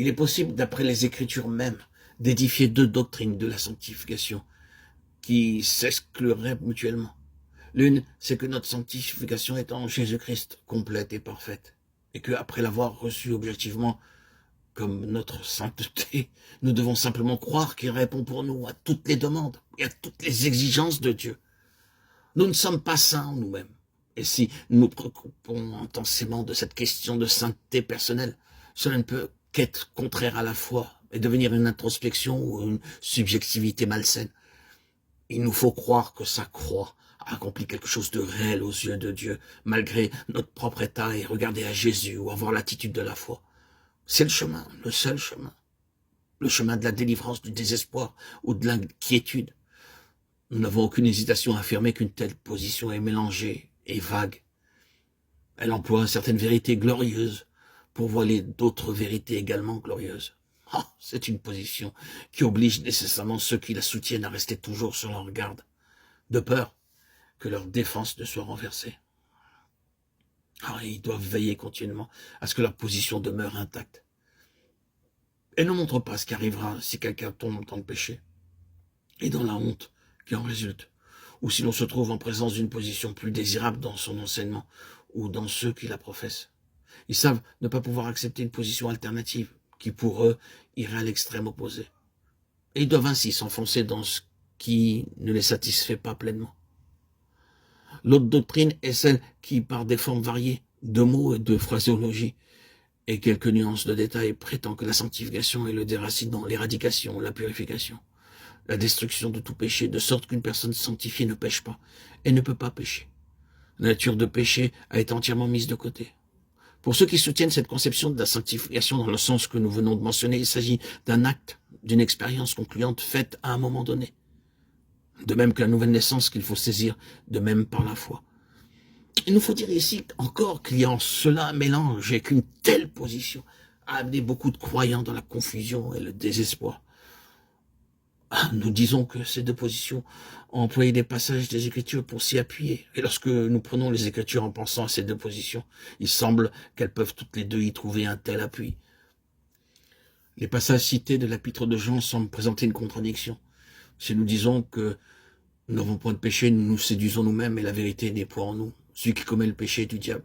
Il est possible, d'après les Écritures mêmes, d'édifier deux doctrines de la sanctification qui s'excluraient mutuellement. L'une, c'est que notre sanctification est en Jésus-Christ, complète et parfaite, et que après l'avoir reçue objectivement comme notre sainteté, nous devons simplement croire qu'il répond pour nous à toutes les demandes et à toutes les exigences de Dieu. Nous ne sommes pas saints nous-mêmes. Et si nous nous préoccupons intensément de cette question de sainteté personnelle, cela ne peut qu'être contraire à la foi et devenir une introspection ou une subjectivité malsaine. Il nous faut croire que sa croix a accompli quelque chose de réel aux yeux de Dieu, malgré notre propre état, et regarder à Jésus ou avoir l'attitude de la foi. C'est le chemin, le seul chemin. Le chemin de la délivrance du désespoir ou de l'inquiétude. Nous n'avons aucune hésitation à affirmer qu'une telle position est mélangée et vague. Elle emploie certaines vérités glorieuses pour voiler d'autres vérités également glorieuses. Oh, c'est une position qui oblige nécessairement ceux qui la soutiennent à rester toujours sur leur garde, de peur que leur défense ne soit renversée. Ils doivent veiller continuellement à ce que leur position demeure intacte. Et ne montre pas ce qui arrivera si quelqu'un tombe dans le péché et dans la honte qui en résulte, ou si l'on se trouve en présence d'une position plus désirable dans son enseignement ou dans ceux qui la professent. Ils savent ne pas pouvoir accepter une position alternative qui pour eux irait à l'extrême opposé. Et ils doivent ainsi s'enfoncer dans ce qui ne les satisfait pas pleinement. L'autre doctrine est celle qui, par des formes variées de mots et de phraséologie et quelques nuances de détails, prétend que la sanctification est le déracinement, l'éradication, la purification, la destruction de tout péché, de sorte qu'une personne sanctifiée ne pêche pas et ne peut pas pécher. La nature de péché a été entièrement mise de côté. Pour ceux qui soutiennent cette conception de la sanctification dans le sens que nous venons de mentionner, il s'agit d'un acte, d'une expérience concluante faite à un moment donné. De même que la nouvelle naissance qu'il faut saisir, de même par la foi. Il nous faut dire ici encore qu'il y a en cela un mélange et qu'une telle position a amené beaucoup de croyants dans la confusion et le désespoir. Nous disons que ces deux positions ont employé des passages des Écritures pour s'y appuyer. Et lorsque nous prenons les Écritures en pensant à ces deux positions, il semble qu'elles peuvent toutes les deux y trouver un tel appui. Les passages cités de l'épître de Jean semblent présenter une contradiction. Si nous disons que nous n'avons point de péché, nous nous séduisons nous-mêmes et la vérité n'est point en nous. Celui qui commet le péché est du diable.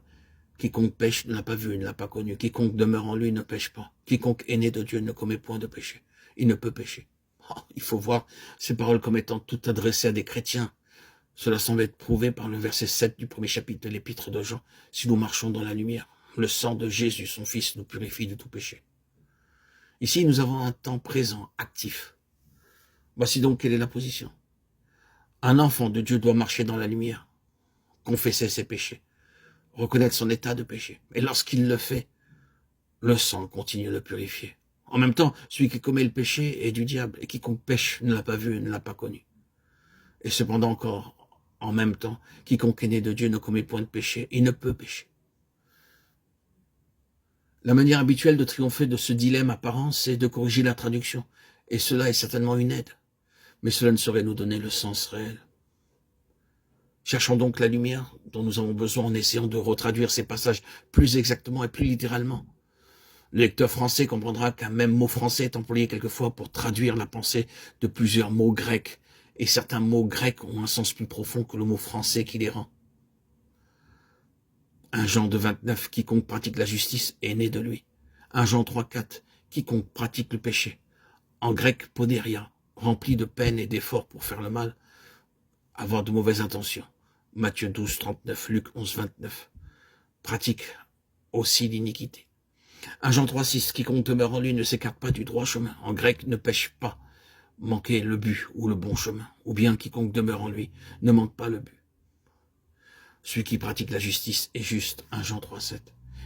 Quiconque pêche ne l'a pas vu, ne l'a pas connu. Quiconque demeure en lui ne pêche pas. Quiconque est né de Dieu ne commet point de péché. Il ne peut pécher. Il faut voir ces paroles comme étant toutes adressées à des chrétiens. Cela semble être prouvé par le verset 7 du premier chapitre de l'épître de Jean. Si nous marchons dans la lumière, le sang de Jésus, son Fils, nous purifie de tout péché. Ici, nous avons un temps présent, actif. Voici donc quelle est la position. Un enfant de Dieu doit marcher dans la lumière, confesser ses péchés, reconnaître son état de péché. Et lorsqu'il le fait, le sang continue de le purifier. En même temps, celui qui commet le péché est du diable, et quiconque pêche ne l'a pas vu et ne l'a pas connu. Et cependant encore, en même temps, quiconque est né de Dieu ne commet point de péché, il ne peut pécher. La manière habituelle de triompher de ce dilemme apparent, c'est de corriger la traduction, et cela est certainement une aide, mais cela ne saurait nous donner le sens réel. Cherchons donc la lumière dont nous avons besoin en essayant de retraduire ces passages plus exactement et plus littéralement. Le lecteur français comprendra qu'un même mot français est employé quelquefois pour traduire la pensée de plusieurs mots grecs, et certains mots grecs ont un sens plus profond que le mot français qui les rend. 1 Jean 2,29, quiconque pratique la justice est né de lui. 1 Jean 3,4, quiconque pratique le péché. En grec, poderia, rempli de peine et d'efforts pour faire le mal, avoir de mauvaises intentions. Matthieu 12,39, Luc 11,29, pratique aussi l'iniquité. 1 Jean 3,6, quiconque demeure en lui ne s'écarte pas du droit chemin. En grec, ne pêche pas, manquer le but ou le bon chemin. Ou bien quiconque demeure en lui ne manque pas le but. Celui qui pratique la justice est juste, 1 Jean 3,7.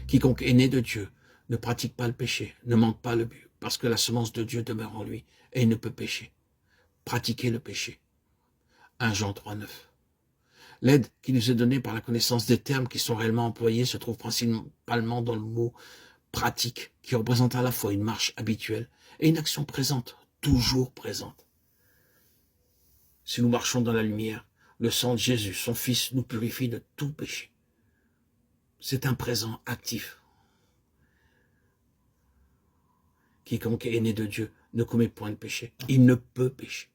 Quiconque est né de Dieu ne pratique pas le péché, ne manque pas le but, parce que la semence de Dieu demeure en lui, et il ne peut pécher. Pratiquer le péché. 1 Jean 3,9. L'aide qui nous est donnée par la connaissance des termes qui sont réellement employés se trouve principalement dans le mot pratique, qui représente à la fois une marche habituelle et une action présente, toujours présente. Si nous marchons dans la lumière, le sang de Jésus, son Fils, nous purifie de tout péché. C'est un présent actif. quiconque est né de Dieu ne commet point de péché. Il ne peut pécher.